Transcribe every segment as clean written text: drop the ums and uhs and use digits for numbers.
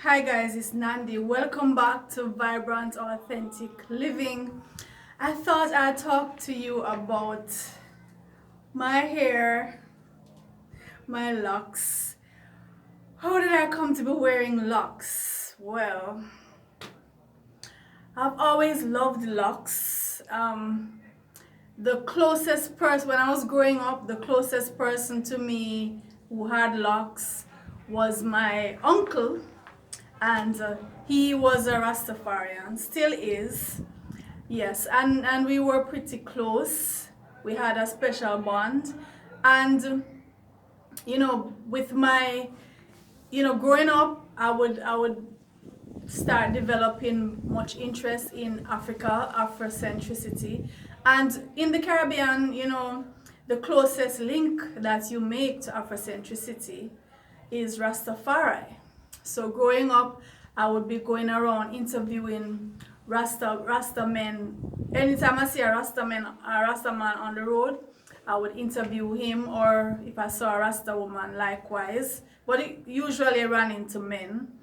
Hi guys, it's Nandi. Welcome back to Vibrant Authentic Living. I thought I'd talk to you about my hair, my locks. How did I come to be wearing locks? Well, I've always loved locks. The closest person, when I was growing up, the closest person to me who had locks was my uncle. And he was a Rastafarian, still is, yes, and we were pretty close. We had a special bond. And with my growing up, I would start developing much interest in Africa, Afrocentricity. And in the Caribbean, the closest link that you make to Afrocentricity is Rastafari. So growing up, I would be going around interviewing Rasta men. Anytime I see a Rasta man on the road, I would interview him, or if I saw a Rasta woman, likewise. But it usually ran into men.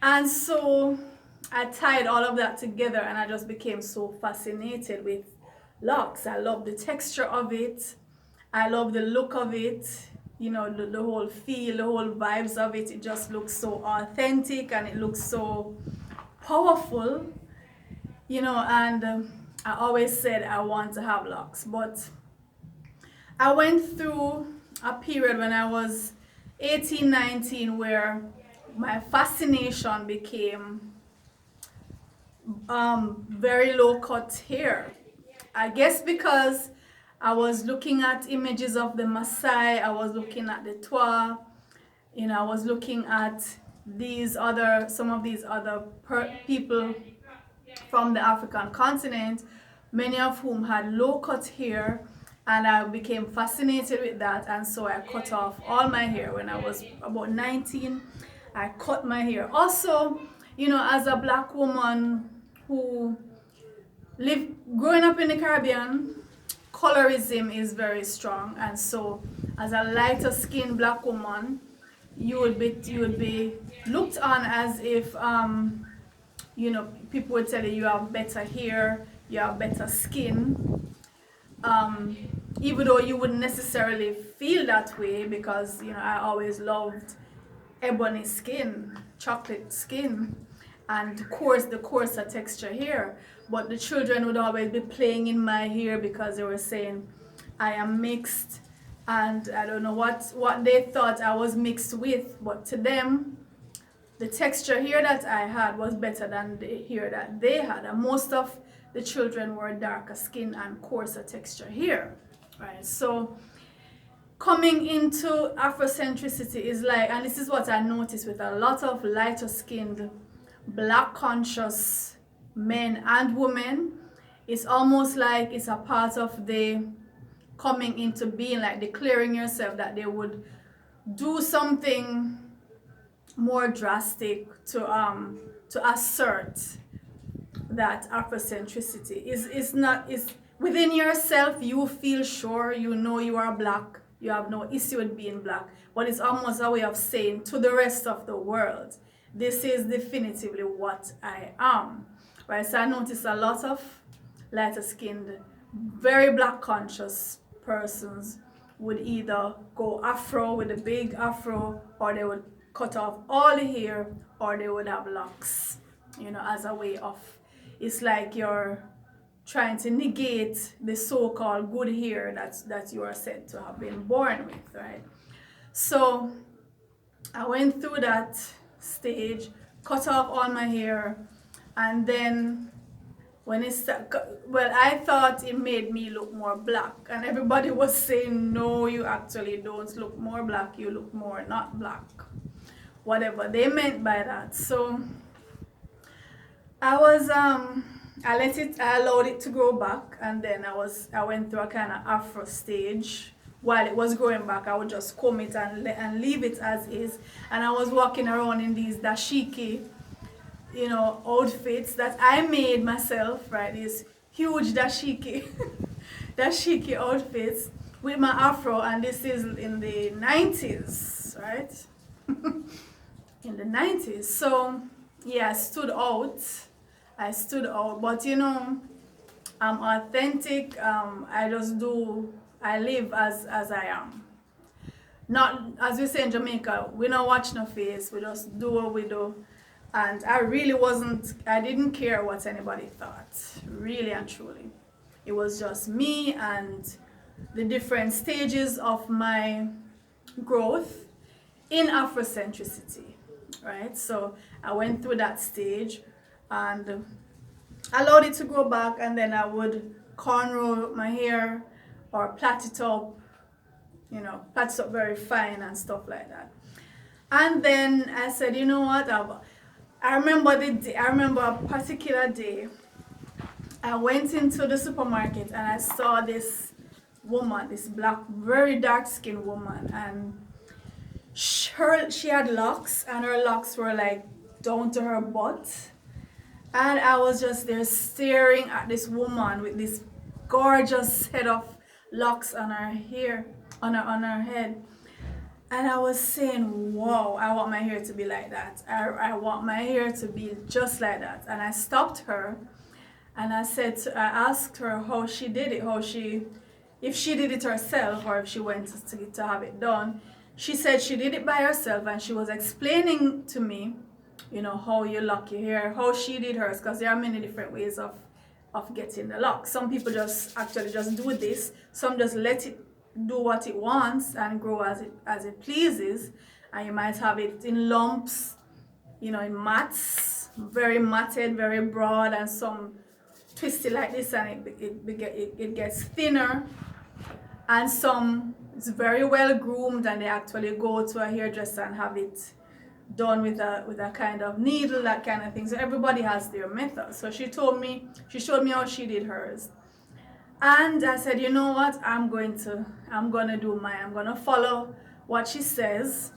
And so I tied all of that together, and I just became so fascinated with locks. I love the texture of it. I love the look of it. The whole feel, the whole vibes of it. It just looks so authentic and it looks so powerful, and I always said I want to have locks. But I went through a period when I was 18, 19 where my fascination became very low cut hair. I guess because I was looking at images of the Maasai, I was looking at the Twa, I was looking at some of these other people from the African continent, many of whom had low cut hair, and I became fascinated with that. And so I cut off all my hair when I was about 19. I cut my hair. Also, as a black woman who growing up in the Caribbean, colorism is very strong, and so as a lighter skinned black woman, you would be looked on as if people would tell you have better hair, you have better skin, even though you wouldn't necessarily feel that way, because I always loved ebony skin, chocolate skin, and the coarser texture hair. But the children would always be playing in my hair because they were saying I am mixed, and I don't know what they thought I was mixed with. But to them, the texture hair that I had was better than the hair that they had. And most of the children were darker skin and coarser texture hair, right? So coming into Afrocentricity is like, and this is what I noticed with a lot of lighter skinned, black conscious men and women, it's almost like it's a part of the coming into being, like declaring yourself that they would do something more drastic to assert that Afrocentricity is within yourself. You feel sure, you are black, you have no issue with being black, but it's almost a way of saying to the rest of the world, this is definitively what I am. Right, so I noticed a lot of lighter skinned, very black conscious persons would either go afro with a big afro, or they would cut off all the hair, or they would have locks, as a way of, it's like you're trying to negate the so-called good hair that you are said to have been born with, right? So I went through that stage, cut off all my hair. And then when I thought it made me look more black, and everybody was saying, no, you actually don't look more black, you look more not black, whatever they meant by that. So I allowed it to grow back, and then I went through a kind of afro stage. While it was growing back, I would just comb it and leave it as is, and I was walking around in these dashiki outfits that I made myself, right? These huge dashiki dashiki outfits with my afro, and this is in the 90s, right? in the 90s. So yeah, I stood out, but you know, I'm authentic. I live as I am. Not, as we say in Jamaica, we don't watch no face, we just do what we do. And I didn't care what anybody thought, really and truly. It was just me and the different stages of my growth in Afrocentricity, right? So I went through that stage and allowed it to grow back, and then I would cornrow my hair or plait it up, you know, plait it up very fine and stuff like that. And then I said, you know what? I remember a particular day. I went into the supermarket and I saw this woman, this black, very dark-skinned woman, and she had locks, and her locks were like down to her butt. And I was just there staring at this woman with this gorgeous head of locks on her hair, on her head. And I was saying, wow, I want my hair to be like that. I want my hair to be just like that. And I stopped her and I asked her how she did it, if she did it herself or if she went to have it done. She said she did it by herself, and she was explaining to me, you know, how you lock your hair, how she did hers, because there are many different ways of getting the lock. Some people just do this. Some just let it do what it wants and grow as it pleases, and you might have it in lumps, you know, in mats, very matted, very broad, and some twisted like this, and it gets thinner, and some it's very well groomed, and they actually go to a hairdresser and have it done with a kind of needle, that kind of thing. So everybody has their method. So she showed me how she did hers. And I said, you know what, I'm gonna do mine. I'm gonna follow what she says.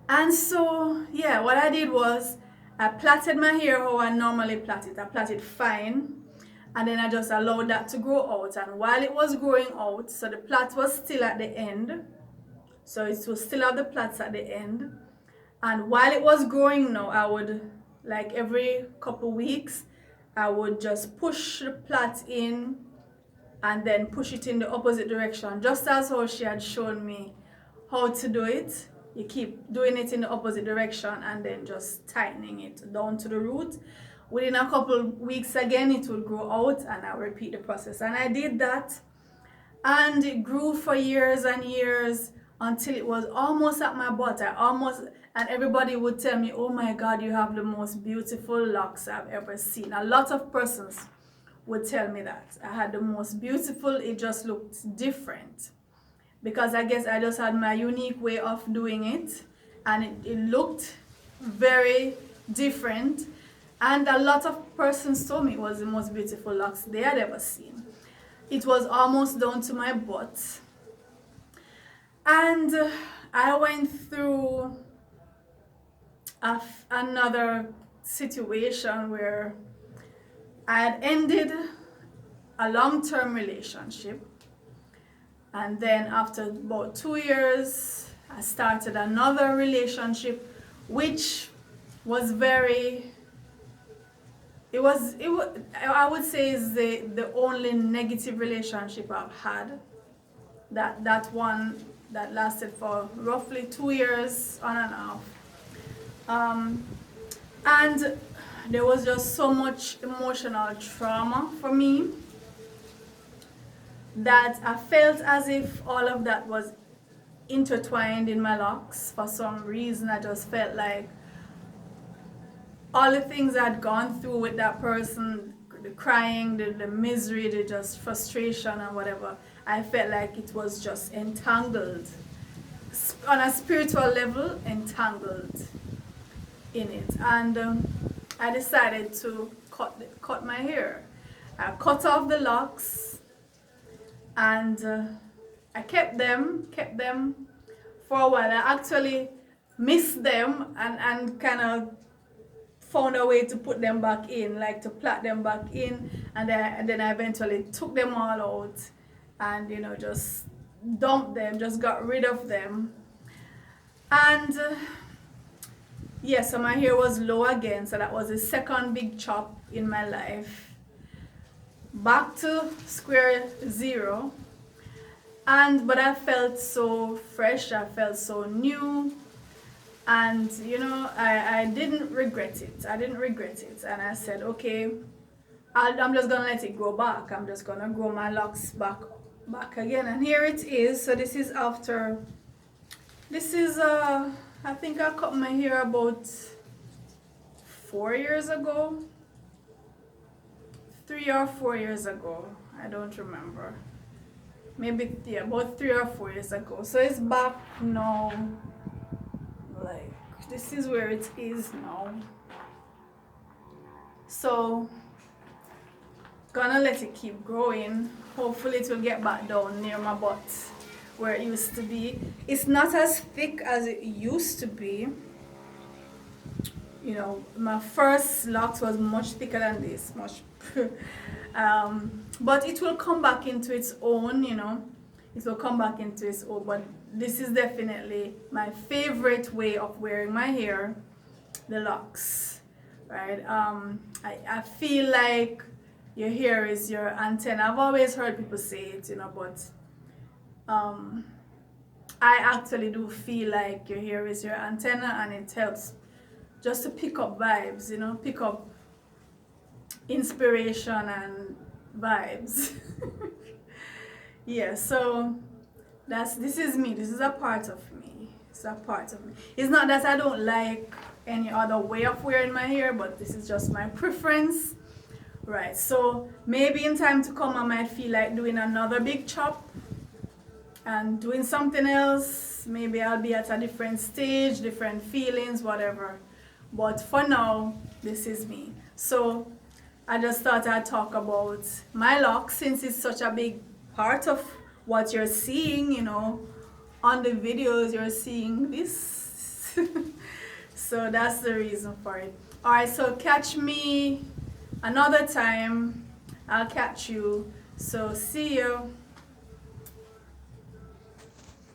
And so yeah, what I did was I plaited my hair how I normally plait it. I plaited fine, and then I just allowed that to grow out. And while it was growing out, so the plait was still at the end, so it was still have the plaits at the end. And while it was growing now, I would, like every couple weeks, I would just push the plait in and then push it in the opposite direction, just as how she had shown me how to do it. You keep doing it in the opposite direction and then just tightening it down to the root. Within a couple weeks again, it would grow out, and I would repeat the process. And I did that, and it grew for years and years until it was almost at my butt. And everybody would tell me, oh my God, you have the most beautiful locks I've ever seen. A lot of persons would tell me that. I had the most beautiful, it just looked different. Because I guess I just had my unique way of doing it, and it looked very different. And a lot of persons told me it was the most beautiful locks they had ever seen. It was almost down to my butt. And I went through another situation where I had ended a long-term relationship, and then after about 2 years I started another relationship, which was I would say is the only negative relationship I've had. That one that lasted for roughly 2 years on and off. And there was just so much emotional trauma for me that I felt as if all of that was intertwined in my locks. For some reason, I just felt like all the things I'd gone through with that person, the crying, the misery, the just frustration and whatever, I felt like it was just entangled, on a spiritual level, entangled in it. And I decided to cut my hair. I cut off the locks, and I kept them for a while. I actually missed them and kind of found a way to put them back in, like to plait them back in, and then I eventually took them all out and, you know, just dumped them, just got rid of them. And yeah, so my hair was low again, so that was the second big chop in my life. Back to square zero. But I felt so fresh, I felt so new, and I didn't regret it. And I said, okay, I'm just gonna let it grow back. I'm just gonna grow my locks back again. And here it is. So this is I think I cut my hair about 4 years ago, 3 or 4 years ago. I don't remember. Maybe, yeah, about 3 or 4 years ago. So it's back now. Like, this is where it is now. So, gonna let it keep growing. Hopefully it will get back down near my butt where it used to be. It's not as thick as it used to be. My first locks was much thicker than this, but it will come back into its own. It will come back into its own. But this is definitely my favorite way of wearing my hair, the locks, right? I feel like your hair is your antenna. I've always heard people say it, but I actually do feel like your hair is your antenna, and it helps just to pick up vibes, pick up inspiration and vibes. Yeah, so this is me. This is a part of me. It's a part of me. It's not that I don't like any other way of wearing my hair, but this is just my preference. Right, so maybe in time to come I might feel like doing another big chop and doing something else. Maybe I'll be at a different stage, different feelings, whatever. But for now, this is me. So I just thought I'd talk about my locks, since it's such a big part of what you're seeing, on the videos. You're seeing this. So that's the reason for it. Alright, so catch me another time. I'll catch you. So see you.